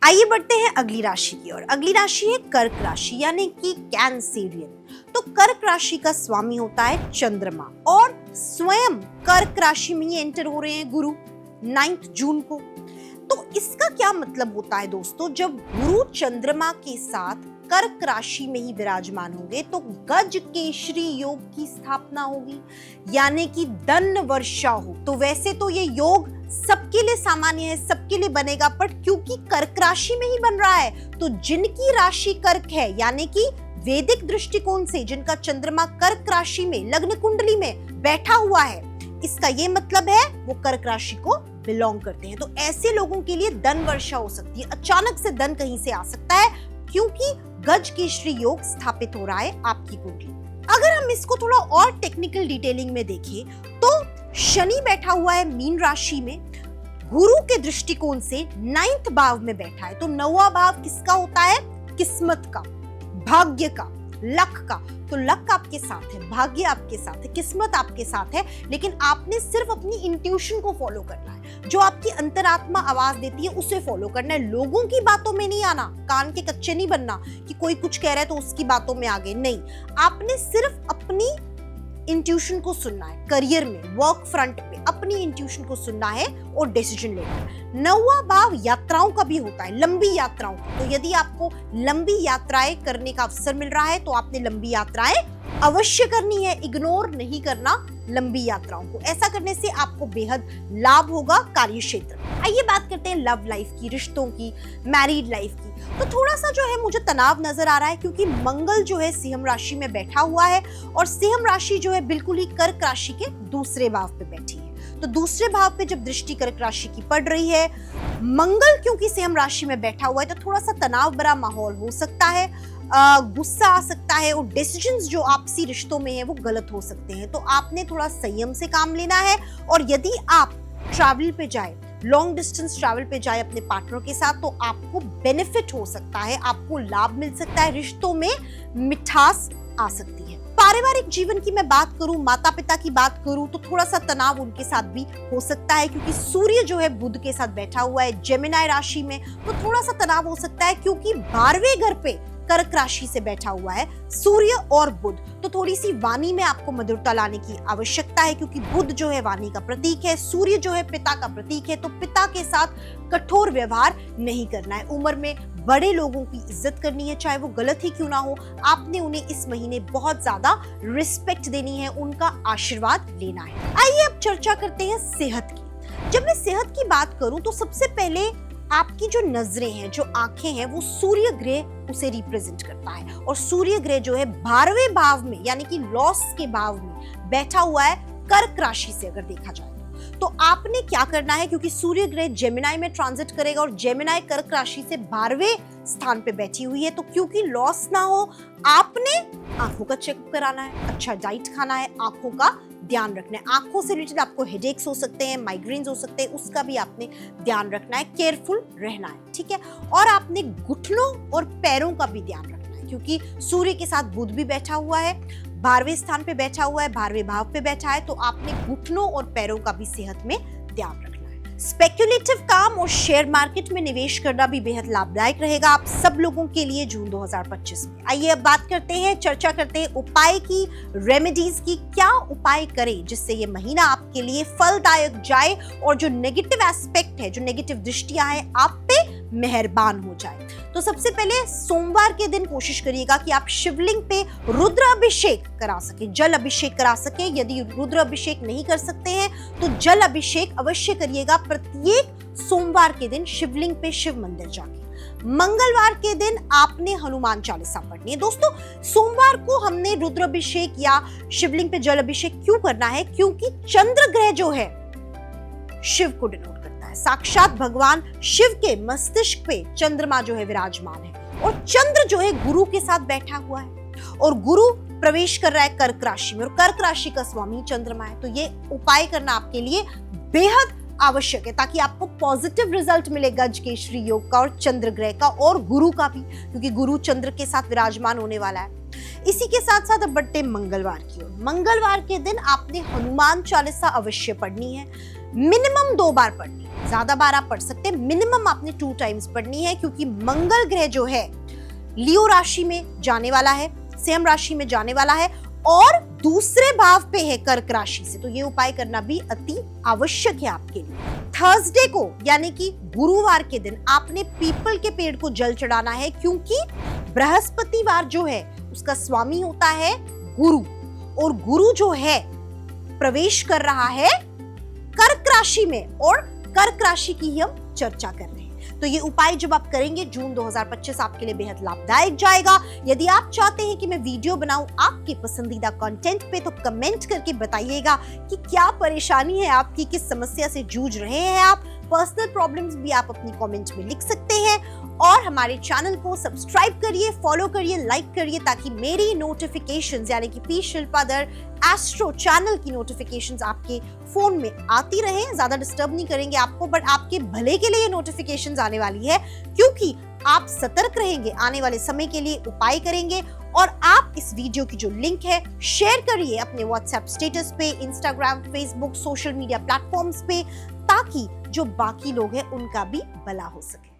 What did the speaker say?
आइए बढ़ते हैं अगली राशि की ओर। अगली राशि है कर्क राशि यानी कि कैंसेरियन। तो कर्क राशि का स्वामी होता है चंद्रमा और स्वयं कर्क राशि में ही एंटर हो रहे हैं गुरु 9 जून को। तो इसका क्या मतलब होता है दोस्तों, जब गुरु चंद्रमा के साथ कर्क राशि में ही विराजमान होंगे तो गज केशरी योग की स्थापना होगी, यानी कि धन वर्षा हो। तो वैसे तो ये योग सबके लिए सामान्य है, सबके लिए बनेगा, पर क्योंकि कर्क राशि में ही बन रहा है तो जिनकी राशि कर्क है यानी कि वैदिक दृष्टिकोण से जिनका चंद्रमा कर्क राशि में लग्न कुंडली में बैठा हुआ है, इसका ये मतलब है वो कर्क राशि को बिलोंग करते हैं। तो ऐसे लोगों के लिए धन वर्षा हो सकती है, अचानक से धन कहीं से आ सकता है क्योंकि गज केशरी योग स्थापित हो रहा है आपकी कुंडली। अगर हम इसको थोड़ा और टेक्निकल डिटेलिंग में देखें तो शनि बैठा हुआ है मीन राशि में, गुरु के दृष्टिकोण से 9th भाव में बैठा है। तो 9वां भाव किसका होता है? किस्मत का, भाग्य का, लक का। तो लक आपके साथ है, भाग्य आपके साथ है, किस्मत आपके साथ है, लेकिन आपने सिर्फ अपनी इंट्यूशन को फॉलो करना है। जो आपकी अंतरात्मा आवाज देती है उसे फॉलो करना है। लोगों की बातों में नहीं आना, कान के कच्चे नहीं बनना कि कोई कुछ कह रहा है तो उसकी बातों में आ गए, नहीं। आपने सिर्फ अपनी इंट्यूशन को सुनना है। करियर में, वर्क फ्रंट पे अपनी इंट्यूशन को सुनना है और डिसीजन लेना है। 9वां भाव यात्राओं का भी होता है, लंबी यात्राओं का। तो यदि आपको लंबी यात्राएं करने का अवसर मिल रहा है तो आपने लंबी यात्राएं अवश्य करनी है, इग्नोर नहीं करना लंबी यात्राओं को। ऐसा करने से आपको बेहद लाभ होगा कार्य क्षेत्र में। आइए बात करते हैं लव लाइफ की, रिश्तों की, मैरिड लाइफ की। तो थोड़ा सा जो है मुझे तनाव नजर आ रहा है क्योंकि मंगल जो है सिंह राशि में बैठा हुआ है और सिंह राशि जो है बिल्कुल ही कर्क राशि के दूसरे भाव पे बैठी है। तो दूसरे भाव पे जब दृष्टि कर्क राशि की पड़ रही है, मंगल क्योंकि सिंह राशि में बैठा हुआ है तो थोड़ा सा तनाव भरा माहौल हो सकता है, गुस्सा आ सकता है और डिसीजंस जो आपसी रिश्तों में है वो गलत हो सकते हैं। तो आपने थोड़ा संयम से काम लेना है। और यदि आप ट्रैवल पे जाए, लॉन्ग डिस्टेंस ट्रैवल पे जाए अपने पार्टनर के साथ तो आपको बेनिफिट हो सकता है, आपको लाभ मिल सकता है, रिश्तों में मिठास आ सकती है। पारिवारिक जीवन की मैं बात करूं, माता पिता की बात करूं तो थोड़ा सा तनाव उनके साथ भी हो सकता है क्योंकि सूर्य जो है बुध के साथ बैठा हुआ है जेमिनी राशि में। तो थोड़ा सा तनाव हो सकता है क्योंकि 12वें घर पे कर्क राशि से बैठा हुआ है सूर्य और बुध। तो थोड़ी सी वाणी में आपको मधुरता लाने की आवश्यकता है क्योंकि बुध जो है वाणी का प्रतीक है, सूर्य जो है पिता का प्रतीक है। तो पिता के साथ कठोर व्यवहार नहीं करना है। उम्र में बड़े लोगों की इज्जत करनी है, चाहे वो गलत ही क्यों ना हो। आपने उन्हें इस महीने बहुत ज्यादा रिस्पेक्ट देनी है, उनका आशीर्वाद लेना है। आइए अब चर्चा करते हैं सेहत की। जब मैं सेहत की बात करूं तो सबसे पहले आपकी जो नजरें हैं, जो आंखें हैं, वो सूर्य ग्रह उसे रिप्रेजेंट करता है और सूर्य ग्रह जो है 12वें भाव में यानी कि लॉस के भाव में बैठा हुआ है कर्क राशि से अगर देखा जाए तो आपने क्या करना है, क्योंकि सूर्य ग्रह जेमिनी में ट्रांजिट करेगा और जेमिनी कर्क राशि से 12वें स्थान पे बैठी हुई है। तो क्योंकि लॉस ना हो आपने आंखों का चेकअप कराना है, अच्छा डाइट खाना है, आंखों का ध्यान रखना है। आंखों से रिलेटेड आपको हेडेक्स हो सकते हैं, माइग्रेन्स हो सकते हैं, उसका भी आपने ध्यान रखना है, केयरफुल रहना है, ठीक है। और आपने घुटनों और पैरों का भी ध्यान रखना है क्योंकि सूर्य के साथ बुध भी बैठा हुआ है, 12वें स्थान पे बैठा हुआ है, 12वें भाव पे बैठा है। तो आपने घुटनों और पैरों का भी सेहत में ध्यान रखना है। स्पेक्युलेटिव काम और शेयर मार्केट में निवेश करना भी बेहद लाभदायक रहेगा आप सब लोगों के लिए जून 2025 में। आइए अब बात करते हैं, चर्चा करते हैं उपाय की, रेमेडीज की। क्या उपाय करें जिससे ये महीना आपके लिए फलदायक जाए और जो नेगेटिव एस्पेक्ट है, जो नेगेटिव दृष्टियां हैं, आप पे मेहरबान हो जाए। तो सबसे पहले सोमवार के दिन कोशिश करिएगा कि आप शिवलिंग पे रुद्र अभिषेक करा सके, जल अभिषेक करा सके। यदि रुद्र अभिषेक नहीं कर सकते हैं तो जल अभिषेक अवश्य करिएगा प्रत्येक सोमवार के दिन शिवलिंग पे, शिव मंदिर जाके। मंगलवार के दिन आपने हनुमान चालीसा पढ़नी है। दोस्तों सोमवार को हमने रुद्र अभिषेक या शिवलिंग पे जल अभिषेक क्यों करना है? क्योंकि चंद्र ग्रह जो है शिव को डिनोट करता है। साक्षात भगवान शिव के मस्तिष्क पे चंद्रमा जो है विराजमान है और चंद्र जो है गुरु के साथ बैठा हुआ है और गुरु प्रवेश कर रहा है कर्क राशि में और कर्क राशि का स्वामी चंद्रमा है। तो ये उपाय करना आपके लिए बेहद आवश्यक है ताकि आपको पॉजिटिव रिजल्ट मिले गज केशरी योग का और चंद्र ग्रह का और गुरु का भी, क्योंकि गुरु चंद्र के साथ विराजमान होने वाला है। इसी के साथ साथ अब बढ़ते मंगलवार की ओर। मंगलवार के दिन आपने हनुमान चालीसा अवश्य पढ़नी है। मिनिमम 2 बार पढ़नी है, ज्यादा बार आप पढ़ सकते हैं, मिनिमम आपने 2 टाइम्स पढ़नी है, क्योंकि मंगल ग्रह जो है लियो राशि में जाने वाला है, सिंह राशि में जाने वाला है और दूसरे भाव पे है कर्क राशि से, तो ये उपाय करना भी अति आवश्यक है आपके लिए। थर्सडे को यानी कि गुरुवार के दिन आपने पीपल के पेड़ को जल चढ़ाना है, क्योंकि बृहस्पतिवार जो है उसका स्वामी होता है गुरु, और गुरु जो है प्रवेश कर रहा है कर्क राशि में, और कर्क राशि की ही हम चर्चा कर रहे हैं। तो ये उपाय जब आप करेंगे जून 2025 आपके लिए बेहद लाभदायक जाएगा। यदि आप चाहते हैं कि मैं वीडियो बनाऊं आपके पसंदीदा कंटेंट पे, तो कमेंट करके बताइएगा कि क्या परेशानी है आपकी, किस समस्या से जूझ रहे हैं आप। पर्सनल प्रॉब्लम्स भी आप अपनी कमेंट में लिख सकते हैं, और हमारे चैनल को सब्सक्राइब करिए, फॉलो करिए, लाइक करिए, ताकि मेरी नोटिफिकेशंस यानी कि पी शिल्पाधर एस्ट्रो चैनल की नोटिफिकेशंस आपके फोन में आती रहे। ज्यादा डिस्टर्ब नहीं करेंगे आपको, बट आपके भले के लिए ये नोटिफिकेशंस आने वाली है, क्योंकि आप सतर्क रहेंगे, आने वाले समय के लिए उपाय करेंगे। और आप इस वीडियो की जो लिंक है शेयर करिए अपने व्हाट्सएप स्टेटस पे, Instagram, Facebook, social media platforms पे, ताकि जो बाकी लोग हैं उनका भी भला हो सके।